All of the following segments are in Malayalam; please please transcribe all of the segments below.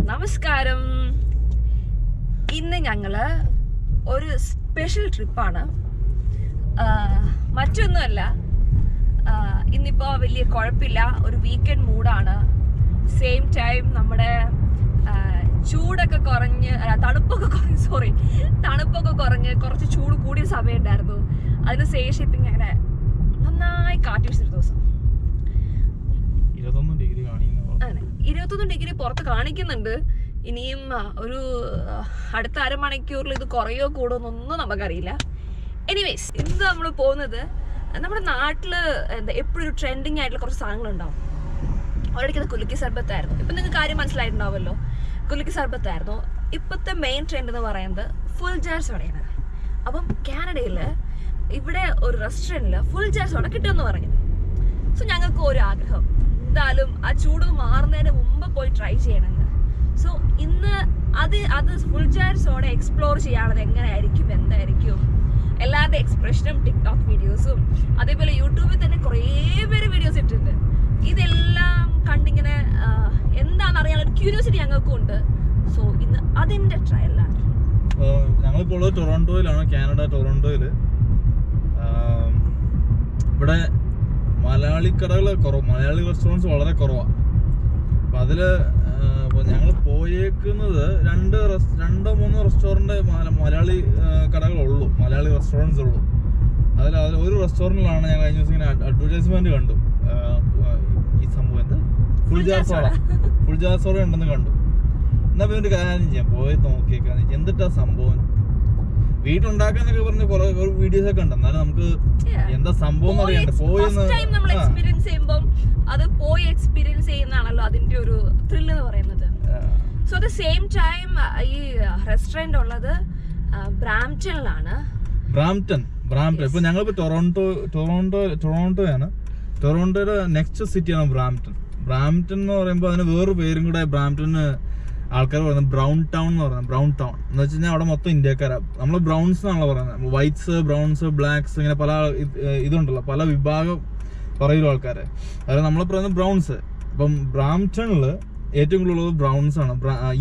നമസ്കാരം. ഇന്ന് ഞങ്ങള് ഒരു സ്പെഷ്യൽ ട്രിപ്പാണ്. മറ്റൊന്നുമല്ല, ഇന്നിപ്പോ വലിയ കുഴപ്പമില്ല, ഒരു വീക്കെൻഡ് മൂഡാണ്. സെയിം ടൈം നമ്മുടെ ചൂടൊക്കെ കുറഞ്ഞ് തണുപ്പൊക്കെ കുറഞ്ഞ് കുറച്ച് ചൂട് കൂടിയ സമയം ഉണ്ടായിരുന്നു. അതിന് ശേഷം ഇപ്പം ഇങ്ങനെ നന്നായി കാറ്റ് വീശൊരു ദിവസം. 21 ഡിഗ്രി പുറത്ത് കാണിക്കുന്നുണ്ട്. ഇനിയും ഒരു അടുത്ത അരമണിക്കൂറിൽ ഇത് കുറയോ കൂടുമെന്നൊന്നും നമുക്കറിയില്ല. എനിവേസ്, ഇന്ന് നമ്മൾ പോകുന്നത് നമ്മുടെ നാട്ടില് എപ്പോഴും ഒരു ട്രെൻഡിങ് ആയിട്ടുള്ള കുറച്ച് സാധനങ്ങളുണ്ടാവും. ഒരിടയ്ക്ക് കുലുക്കി സർബത്തായിരുന്നു. ഇപ്പം നിങ്ങൾക്ക് കാര്യം മനസ്സിലായിട്ടുണ്ടാവുമല്ലോ. കുലുക്കി സർബത്തായിരുന്നു. ഇപ്പോഴത്തെ മെയിൻ ട്രെൻഡ് എന്ന് പറയുന്നത് ഫുൾ ജാർ സോഡയാണ്. അപ്പം കാനഡയിൽ ഇവിടെ ഒരു റെസ്റ്റോറൻറ്റിൽ ഫുൾ ജാർ സോഡ കിട്ടുമെന്ന് പറഞ്ഞു. സോ ഞങ്ങൾക്ക് ഒരു ആഗ്രഹം, എന്തായാലും ആ ചൂട് മാറുന്നതിന് മുമ്പ് പോയി ട്രൈ ചെയ്യണമെന്ന്. സോ ഇന്ന് അത് ഫുൾ ജാർ സോഡ എക്സ്പ്ലോർ ചെയ്യാനുള്ളത് എങ്ങനെയായിരിക്കും, എന്തായിരിക്കും, എല്ലാവരുടെ എക്സ്പ്രഷനും ടിക്ടോക്ക് വീഡിയോസും അതേപോലെ യൂട്യൂബിൽ തന്നെ കുറേ പേര് വീഡിയോസ് ഇട്ടിട്ടുണ്ട്. ഇതെല്ലാം കണ്ടിങ്ങനെ എന്താണെന്ന് അറിയാനുള്ള ക്യൂരിയോസിറ്റി ഞങ്ങൾക്കും ഉണ്ട്. സോ ഇന്ന് അതിൻ്റെ ട്രയലാണ്. ഞങ്ങളിപ്പോൾ ഉള്ളത് ടൊറോണ്ടോയിലാണ്, കാനഡ ടൊറോണ്ടോയില്. ഇവിടെ മലയാളി കടകൾ കുറവ്, മലയാളി റെസ്റ്റോറൻറ്റ്സ് വളരെ കുറവാണ്. അപ്പം അതിൽ ഇപ്പോൾ ഞങ്ങൾ പോയേക്കുന്നത് രണ്ടോ മൂന്നോ റെസ്റ്റോറൻറ്റ് മലയാളി കടകളുള്ളൂ, മലയാളി റെസ്റ്റോറൻറ്റ്സ് ഉള്ളൂ. അതിൽ ഒരു റെസ്റ്റോറൻറ്റിലാണ് ഞാൻ കഴിഞ്ഞ ദിവസം ഇങ്ങനെ അഡ്വർടൈസ്മെൻറ്റ് കണ്ടു. ഈ സംഭവം എന്ത് ഫുൾ ജാർ സോഡ ഉണ്ടെന്ന് കണ്ടു. എന്നാൽ പിന്നെ ഒരു കാര്യം ചെയ്യാം, പോയി നോക്കിയേക്കാന്ന് വെച്ചാൽ എന്തിട്ടാ സംഭവം. വീട്ടുണ്ടാക്കാന്നൊക്കെ പറഞ്ഞ് കുറെ വീഡിയോസ് ഒക്കെ ഉണ്ട്, എന്നാലും നമുക്ക് എന്താ സംഭവം അറിയണ്ട. അത് പോയി എക്സ്പീരിയൻസ് ചെയ്യുന്നതാണല്ലോ അതിന്റെ ഒരു ത്രില്ല് എന്ന് പറയുന്നത്. So at the same time ഈ റെസ്റ്റോറന്റ് ഉള്ളത് ബ്രാംപ്ടണിലാണ്. ബ്രാംപ്ടൺ ഇപ്പൊ ഞങ്ങളിപ്പോ ടൊറോണ്ടോയാണ്. ടൊറോണ്ടോയുടെ നെക്സ്റ്റ് സിറ്റിയാണ് ബ്രാംപ്ടൺ എന്ന് പറയുമ്പോൾ അതിന് വേറൊരു പേരും കൂടെ ബ്രാംപ്ടണ് ആൾക്കാർ പറയുന്നത് ബ്രൗൺ ടൗൺ എന്ന് പറയുന്നത്. ബ്രൗൺ ടൗൺ എന്ന് വെച്ച് കഴിഞ്ഞാൽ അവിടെ മൊത്തം ഇന്ത്യക്കാരാണ്. നമ്മൾ ബ്രൗൺസ് എന്നാണല്ലോ പറയുന്നത്. വൈറ്റ്സ്, ബ്രൗൺസ്, ബ്ലാക്സ്, ഇങ്ങനെ പല ഇതുണ്ടല്ലോ, പല വിഭാഗം പറയുന്ന ആൾക്കാരെ. അതായത് നമ്മൾ പറയുന്നത് ബ്രൗൺസ്. അപ്പം ബ്രാംപ്ടണിൽ ഏറ്റവും കൂടുതലുള്ളത് ബ്രൗൺസ് ആണ്,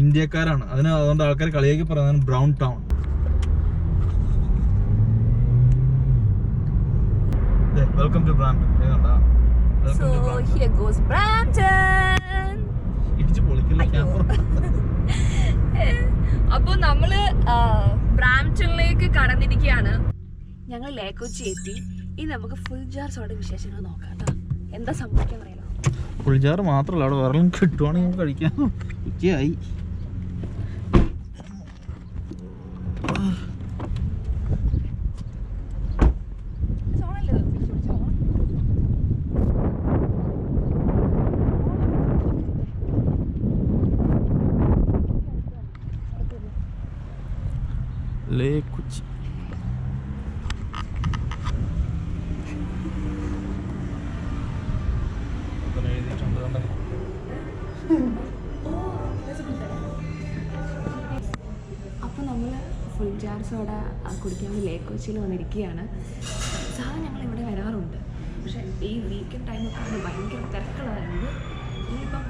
ഇന്ത്യക്കാരാണ്. അതുകൊണ്ട് ആൾക്കാർ കളിയാക്കി പറയുന്നത് brown town. Welcome to Brampton. അപ്പൊ നമ്മള് ബ്രാംപ്ടണിലേക്ക് കടന്നിരിക്കുകയാണ്. ഞങ്ങൾ ലേക്കൊച്ചി എത്തി. ഇനി നമുക്ക് ഫുൾ ജാർ സോഡ വിശേഷങ്ങൾ നോക്കാം. എന്താ സംഭവിക്കാൻ പറയാലോ. ഫുൾ ജാർ മാത്രമല്ല, അവിടെ വേറെ കിട്ടുവാണെങ്കിൽ കഴിക്കാം. ഉച്ചയായി. ലേക്കൊച്ചി അപ്പോൾ നമ്മൾ ഫുൾ ജാർ സോഡ കുടിക്കാൻ വേണ്ടി ലേക്കൊച്ചിയിൽ വന്നിരിക്കുകയാണ്. സാധാരണ ഞങ്ങൾ ഇവിടെ വരാറുണ്ട്, പക്ഷേ ഈ വീക്കെൻഡ് ടൈമൊക്കെ അത് ഭയങ്കര തിരക്കുള്ളതായിരുന്നു. ഇനിയിപ്പം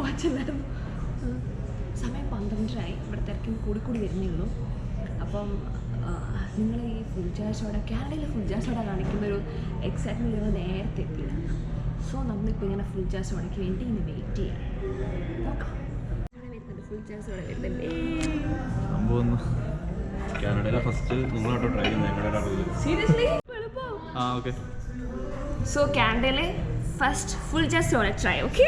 വാച്ചല്ലായിരുന്നു. സമയം 12:30. ഇവിടെ തിരക്കും കൂടി വരുന്നേ ഉള്ളൂ. അപ്പം നിങ്ങൾ ഈ ഫുൾ ജാർ സോഡ, കാനഡയിൽ ഫുൾ ജാർ സോഡ കാണിക്കുന്ന ഒരു എക്സൈറ്റ്മെൻറ്റ് നിങ്ങൾ നേരത്തെ എത്തില്ല. സോ നമ്മളിപ്പോൾ ഇങ്ങനെ ഫുൾ ജാർ സോഡയ്ക്ക് വേണ്ടി ഇങ്ങനെ വെയിറ്റ് ചെയ്യാം. നോക്കാം. വരുന്നുണ്ട് ഫുൾ ജാർ സോഡ വരുന്നുണ്ട്. സോ കാനഡയിലെ first full jar soda try. Okay,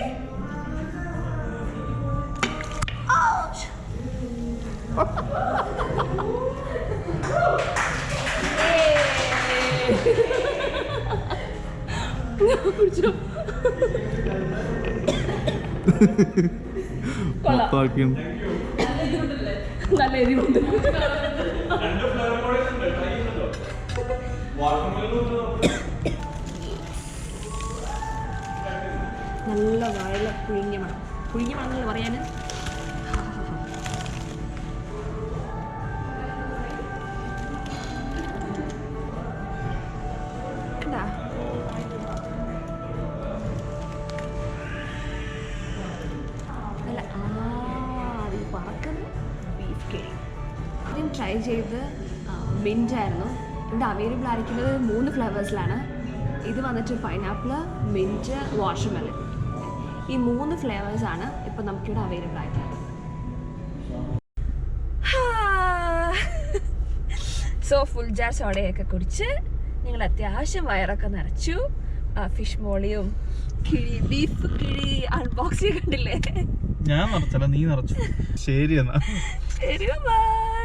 നല്ല എരിവുണ്ട്. നല്ല വാഴ പുഴുങ്ങിയ മണം എന്നല്ല പറയാൻ. നല്ല ട്രൈ ചെയ്ത് മിൻറ്റ് ആയിരുന്നു. ഇവിടെ അവൈലബിൾ ആയിരിക്കുന്നത് 3 ഫ്ലേവേഴ്സിലാണ്. ഇത് വന്നിട്ട് പൈനാപ്പിൾ, മിൻറ്റ്, വാട്ടർമെലൺ. ഈ 3 ഫ്ലേവേഴ്സാണ് ഇപ്പം നമുക്കിവിടെ അവൈലബിൾ ആയിട്ടുള്ളത്. സോ ഫുൾ ജാർ സോഡയൊക്കെ കുടിച്ച് ഞങ്ങൾ അത്യാവശ്യം വയറൊക്കെ നിറച്ചു. ഫിഷ് മോളിയും കിഴി, ബീഫ് കിഴി അൺബോക്സ് കണ്ടില്ലേ? ഞാൻ നിറച്ചല്ല, നീ നിറച്ചു. ശരി എന്നാ, ശരി, ബൈ.